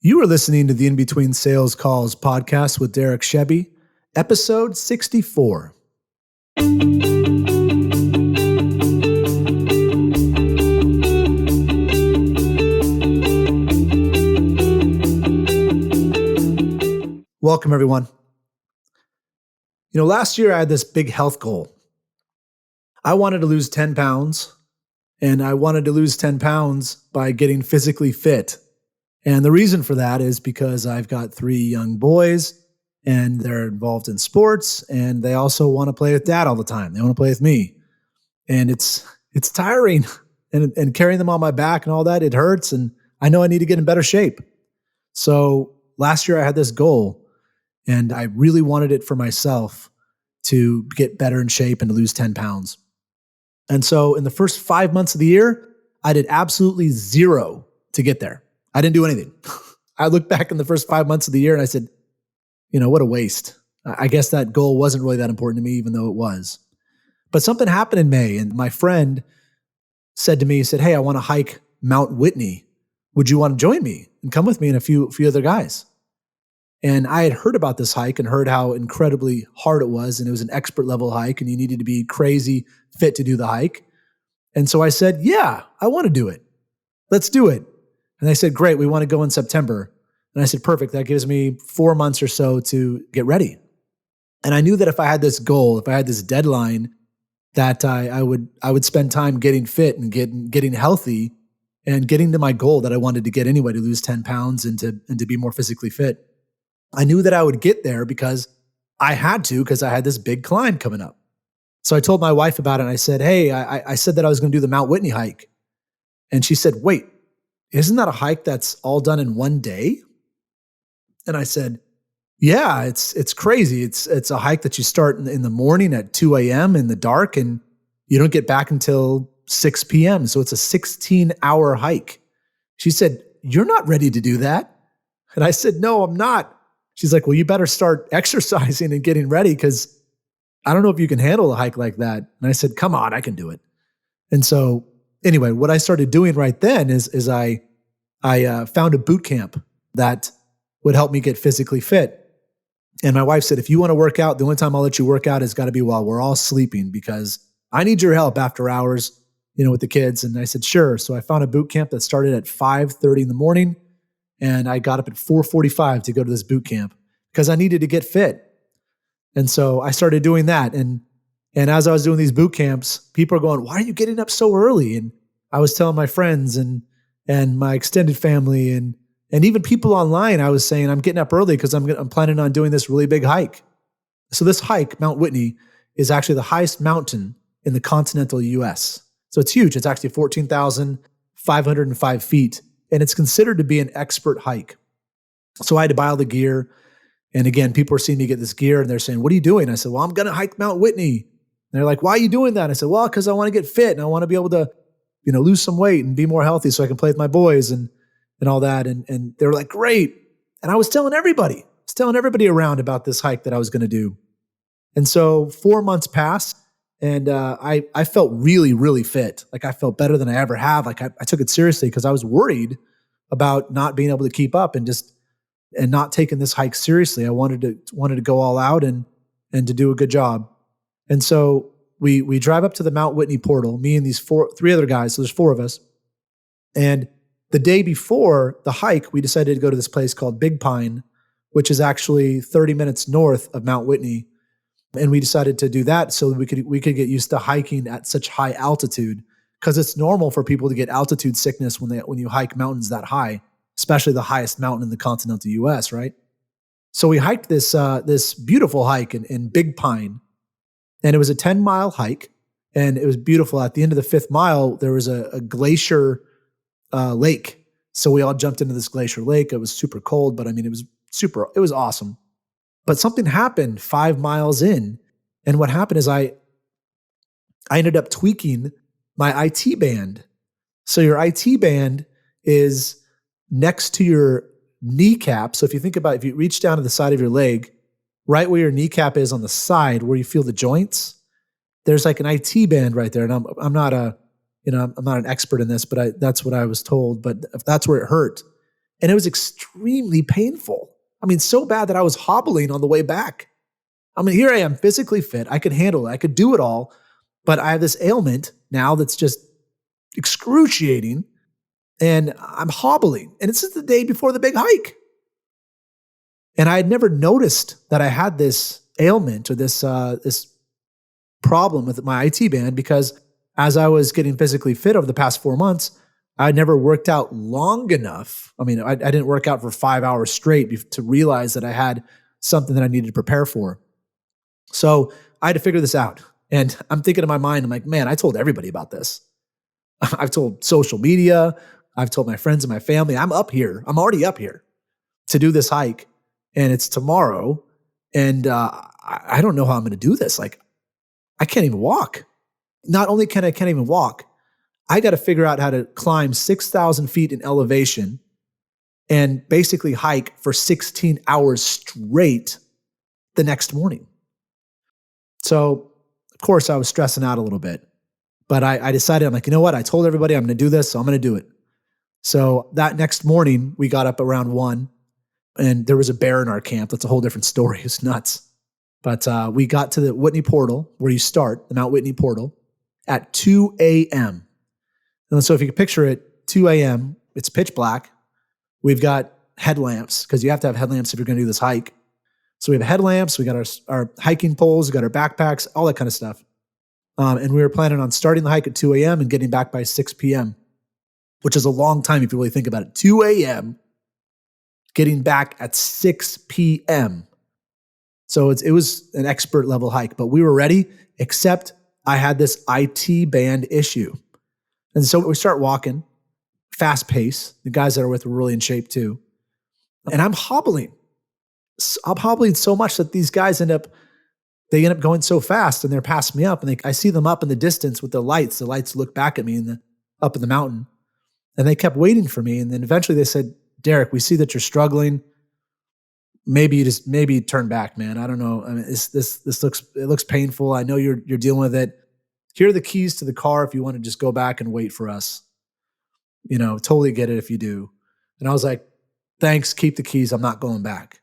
You are listening to the In Between Sales Calls podcast with Derek Shebby, episode 64. Welcome, everyone. Last year I had this big health goal. I wanted to lose 10 pounds, and I wanted to lose 10 pounds by getting physically fit. And the reason for that is because I've got 3 young boys and they're involved in sports, and they also want to play with dad all the time. They want to play with me. And it's tiring, and carrying them on my back and all that, it hurts. And I know I need to get in better shape. So last year I had this goal, and I really wanted it for myself to get better in shape and to lose 10 pounds. And so in the first 5 months of the year, I did absolutely zero to get there. I didn't do anything. I looked back in the first 5 months of the year and I said, what a waste. I guess that goal wasn't really that important to me, even though it was. But something happened in May, and my friend said to me, he said, "Hey, I want to hike Mount Whitney. Would you want to join me and come with me and a few other guys?" And I had heard about this hike and heard how incredibly hard it was. And it was an expert level hike, and you needed to be crazy fit to do the hike. And so I said, "Yeah, I want to do it. Let's do it." And they said, "Great, we want to go in September." And I said, "Perfect. That gives me 4 months or so to get ready." And I knew that if I had this goal, if I had this deadline, that I would spend time getting fit and getting healthy and getting to my goal that I wanted to get anyway, to lose 10 pounds and to be more physically fit. I knew that I would get there because I had to, because I had this big climb coming up. So I told my wife about it, and I said, "Hey, I said that I was going to do the Mount Whitney hike." And she said, "Wait, isn't that a hike that's all done in one day?" And I said, "Yeah, it's crazy. It's a hike that you start in the morning at 2 a.m. in the dark, and you don't get back until 6 p.m. So it's a 16-hour hike." She said, "You're not ready to do that." And I said, "No, I'm not." She's like, "Well, you better start exercising and getting ready, because I don't know if you can handle a hike like that." And I said, "Come on, I can do it." And so anyway, what I started doing right then is I found a boot camp that would help me get physically fit. And my wife said, "If you want to work out, the only time I'll let you work out has got to be while we're all sleeping, because I need your help after hours, with the kids." And I said, "Sure." So I found a boot camp that started at 5:30 in the morning, and I got up at 4:45 to go to this boot camp because I needed to get fit. And so I started doing that. And as I was doing these boot camps, people are going, "Why are you getting up so early?" And I was telling my friends and my extended family and even people online, I was saying, "I'm getting up early because I'm planning on doing this really big hike." So this hike, Mount Whitney, is actually the highest mountain in the continental US. So it's huge. It's actually 14,505 feet, and it's considered to be an expert hike. So I had to buy all the gear. And again, people are seeing me get this gear, and they're saying, "What are you doing?" I said, "Well, I'm going to hike Mount Whitney." And they're like, "Why are you doing that?" I said, "Well, because I want to get fit, and I want to be able to, lose some weight and be more healthy so I can play with my boys and all that." And they were like, "Great." And I was telling everybody around about this hike that I was going to do. And so 4 months passed, and I felt really, really fit. Like, I felt better than I ever have. Like, I took it seriously because I was worried about not being able to keep up and not taking this hike seriously. I wanted to go all out and to do a good job. And so we drive up to the Mount Whitney portal, me and these 3 other guys. So there's 4 of us. And the day before the hike, we decided to go to this place called Big Pine, which is actually 30 minutes north of Mount Whitney. And we decided to do that so that we could get used to hiking at such high altitude, because it's normal for people to get altitude sickness when you hike mountains that high, especially the highest mountain in the continental US, right? So we hiked this beautiful hike in Big Pine, and it was a 10-mile hike, and it was beautiful. At the end of the 5th mile, there was a glacier lake. So we all jumped into this glacier lake. It was super cold, but it was awesome. But something happened 5 miles in, and what happened is I ended up tweaking my IT band. So your IT band is next to your kneecap. So if you think about it, if you reach down to the side of your leg, right where your kneecap is on the side where you feel the joints, there's like an IT band right there. And I'm not an expert in this, but that's what I was told. But if that's where it hurt. And it was extremely painful. I mean, so bad that I was hobbling on the way back. I mean, here I am, physically fit. I could handle it. I could do it all. But I have this ailment now that's just excruciating, and I'm hobbling. And it's just the day before the big hike. And I had never noticed that I had this ailment or this problem with my IT band, because as I was getting physically fit over the past 4 months, I never worked out long enough. I mean, I didn't work out for 5 hours straight to realize that I had something that I needed to prepare for. So I had to figure this out. And I'm thinking in my mind, I'm like, man, I told everybody about this. I've told social media. I've told my friends and my family. I'm up here. I'm already up here to do this hike. And it's tomorrow. And I don't know how I'm going to do this. Like, I can't even walk. Not only can't even walk, I got to figure out how to climb 6,000 feet in elevation and basically hike for 16 hours straight the next morning. So, of course, I was stressing out a little bit, but I decided, I'm like, you know what? I told everybody I'm going to do this, so I'm going to do it. So that next morning, we got up around 1, and there was a bear in our camp. That's a whole different story. It's nuts. But we got to the Whitney Portal, where you start, the Mount Whitney Portal, at 2 a.m. And so if you can picture it, 2 a.m., it's pitch black. We've got headlamps, because you have to have headlamps if you're going to do this hike. So we have headlamps, we got our hiking poles, we got our backpacks, all that kind of stuff. And we were planning on starting the hike at 2 a.m. and getting back by 6 p.m., which is a long time if you really think about it. 2 a.m., getting back at 6 p.m. So it was an expert level hike, but we were ready, except I had this IT band issue. And so we start walking, fast pace. The guys that are with were really in shape too. And I'm hobbling. I'm hobbling so much that these guys end up going so fast, and they're passing me up, and I see them up in the distance with the lights. The lights look back at me up in the mountain, and they kept waiting for me. And then eventually they said, Derek, we see that you're struggling. Maybe turn back, man. I don't know. I mean, this looks painful. I know you're dealing with it. Here are the keys to the car if you want to just go back and wait for us. Totally get it if you do. And I was like, thanks, keep the keys. I'm not going back.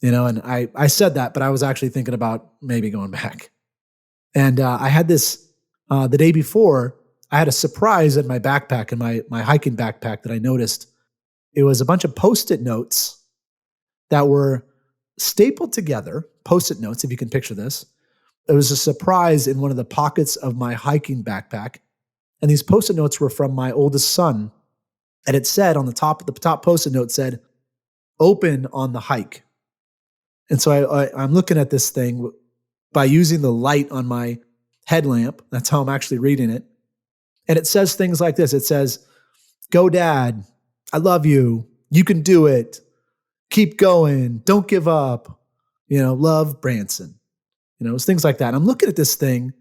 And I said that, but I was actually thinking about maybe going back. And I had this, the day before, I had a surprise in my backpack, in my hiking backpack, that I noticed. It was a bunch of Post-it notes that were stapled together, Post-it notes, if you can picture this. It was a surprise in one of the pockets of my hiking backpack. And these Post-it notes were from my oldest son. And it said on the top Post-it note said, open on the hike. And so I'm looking at this thing by using the light on my headlamp. That's how I'm actually reading it. And it says things like this. It says, go dad, I love you. You can do it. Keep going. Don't give up. Love, Branson. It's things like that. And I'm looking at this thing,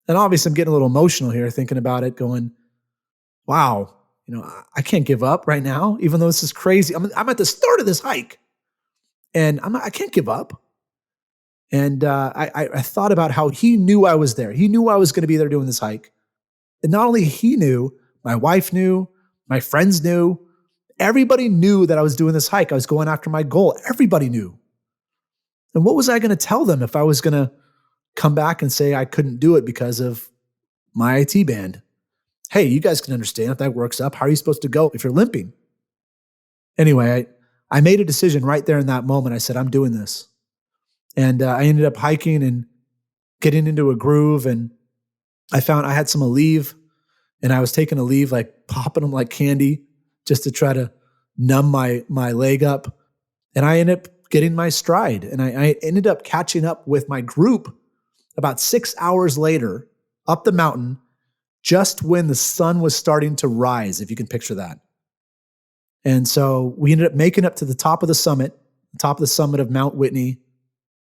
and obviously I'm getting a little emotional here thinking about it, going, wow, I can't give up right now, even though this is crazy. I'm at the start of this hike, and I can't give up. And I thought about how he knew I was there. He knew I was going to be there doing this hike. And not only he knew, my wife knew, my friends knew, everybody knew that I was doing this hike. I was going after my goal. Everybody knew. And what was I going to tell them if I was going to come back and say I couldn't do it because of my IT band? Hey, you guys can understand if that works up. How are you supposed to go if you're limping? Anyway, I made a decision right there in that moment. I said, I'm doing this. And I ended up hiking and getting into a groove. And I found I had some Aleve, and I was taking Aleve, like popping them like candy just to try to numb my leg up. And I ended up getting my stride. And I ended up catching up with my group about 6 hours later up the mountain, just when the sun was starting to rise, if you can picture that. And so we ended up making up to the top of the summit of Mount Whitney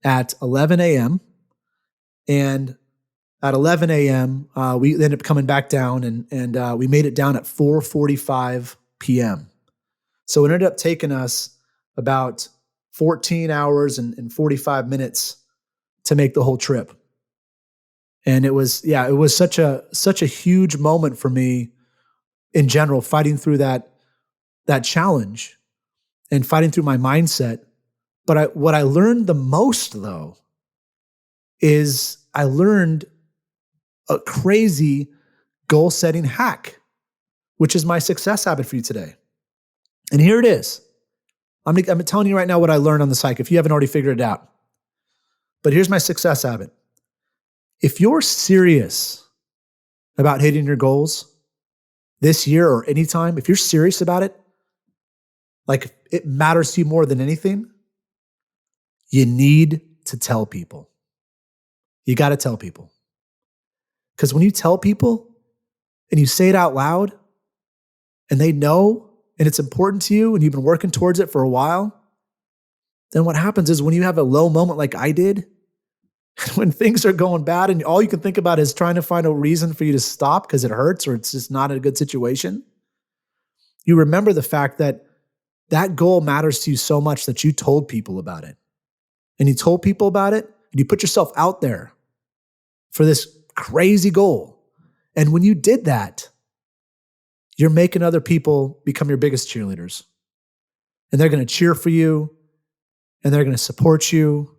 at 11 a.m. And at 11 a.m., we ended up coming back down, and we made it down at 4:45 p.m. So it ended up taking us about 14 hours and 45 minutes to make the whole trip. And it was such a huge moment for me in general, fighting through that that challenge and fighting through my mindset. But what I learned the most, though, is I learned a crazy goal setting hack, which is my success habit for you today. And here it is. I'm telling you right now what I learned on the psych, if you haven't already figured it out. But here's my success habit. If you're serious about hitting your goals this year or anytime, if you're serious about it, like it matters to you more than anything, you need to tell people. You got to tell people. Because when you tell people and you say it out loud and they know and it's important to you and you've been working towards it for a while, then what happens is when you have a low moment like I did, when things are going bad and all you can think about is trying to find a reason for you to stop because it hurts or it's just not a good situation, you remember the fact that that goal matters to you so much that you told people about it. And you told people about it and you put yourself out there for this crazy goal. And when you did that, you're making other people become your biggest cheerleaders. And they're going to cheer for you and they're going to support you.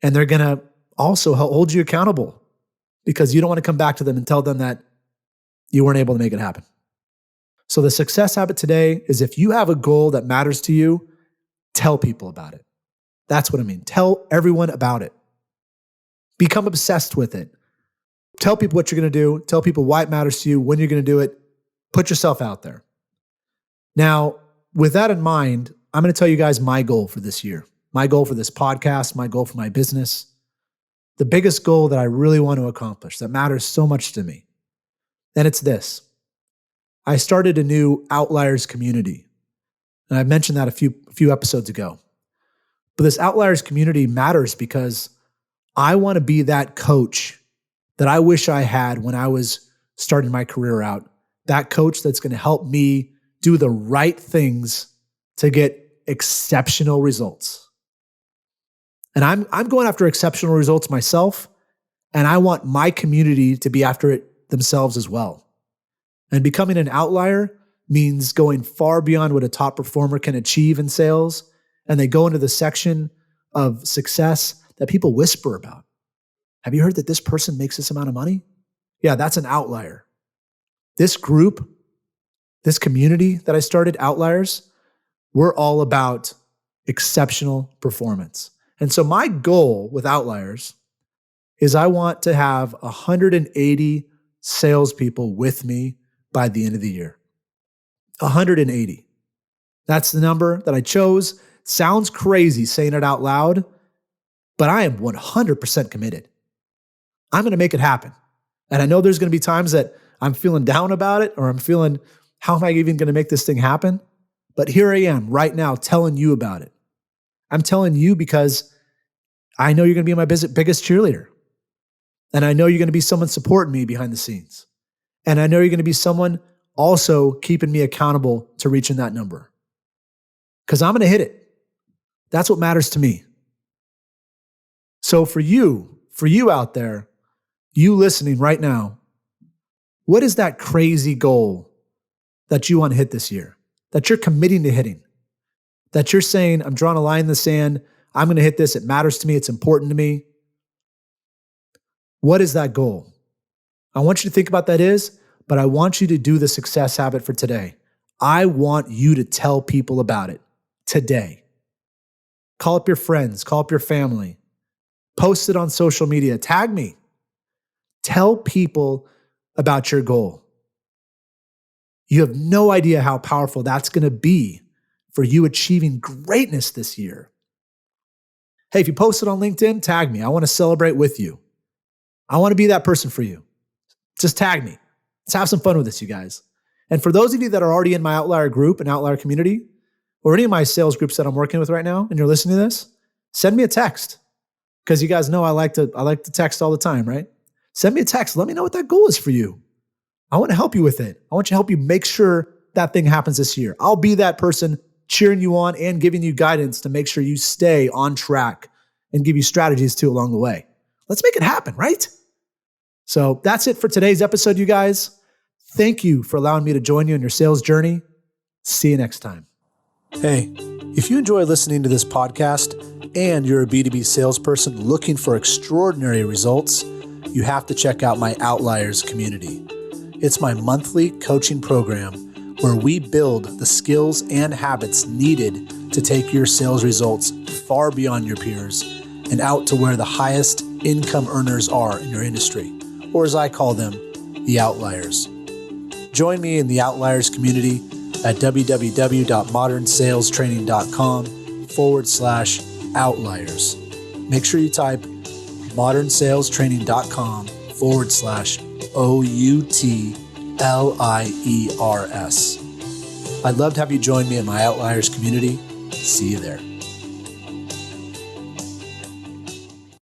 And they're going to also hold you accountable because you don't want to come back to them and tell them that you weren't able to make it happen. So the success habit today is if you have a goal that matters to you, tell people about it. That's what I mean. Tell everyone about it. Become obsessed with it. Tell people what you're going to do. Tell people why it matters to you, when you're going to do it. Put yourself out there. Now, with that in mind, I'm going to tell you guys my goal for this year. My goal for this podcast, my goal for my business, the biggest goal that I really want to accomplish that matters so much to me. And it's this. I started a new Outliers community. And I mentioned that a few episodes ago. But this Outliers community matters because I want to be that coach that I wish I had when I was starting my career out. That coach that's going to help me do the right things to get exceptional results. And I'm going after exceptional results myself, and I want my community to be after it themselves as well. And becoming an outlier means going far beyond what a top performer can achieve in sales, and they go into the section of success that people whisper about. Have you heard that this person makes this amount of money? Yeah, that's an outlier. This group, this community that I started, Outliers, we're all about exceptional performance. And so my goal with Outliers is I want to have 180 salespeople with me by the end of the year. 180. That's the number that I chose. Sounds crazy saying it out loud, but I am 100% committed. I'm going to make it happen. And I know there's going to be times that I'm feeling down about it or I'm feeling, how am I even going to make this thing happen? But here I am right now telling you about it. I'm telling you because I know you're going to be my biggest cheerleader. And I know you're going to be someone supporting me behind the scenes. And I know you're going to be someone also keeping me accountable to reaching that number. Because I'm going to hit it. That's what matters to me. So for you out there, you listening right now, what is that crazy goal that you want to hit this year? That you're committing to hitting? That you're saying, I'm drawing a line in the sand. I'm going to hit this. It matters to me. It's important to me. What is that goal? I want you to think about that but I want you to do the success habit for today. I want you to tell people about it today. Call up your friends, call up your family, post it on social media, tag me. Tell people about your goal. You have no idea how powerful that's going to be for you achieving greatness this year. Hey, if you post it on LinkedIn, tag me. I want to celebrate with you. I want to be that person for you. Just tag me. Let's have some fun with this, you guys. And for those of you that are already in my Outlier group and Outlier community, or any of my sales groups that I'm working with right now, and you're listening to this, send me a text. Because you guys know I like to text all the time, right? Send me a text. Let me know what that goal is for you. I want to help you with it. I want to help you make sure that thing happens this year. I'll be that person cheering you on and giving you guidance to make sure you stay on track and give you strategies too along the way. Let's make it happen, right? So that's it for today's episode, you guys. Thank you for allowing me to join you on your sales journey. See you next time. Hey, if you enjoy listening to this podcast and you're a B2B salesperson looking for extraordinary results, you have to check out my Outliers community. It's my monthly coaching program where we build the skills and habits needed to take your sales results far beyond your peers and out to where the highest income earners are in your industry, or as I call them, the outliers. Join me in the Outliers community at www.modernSalesTraining.com/outliers. Make sure you type modernSalesTraining.com/OUTLIERS. I'd love to have you join me in my Outliers community. See you there.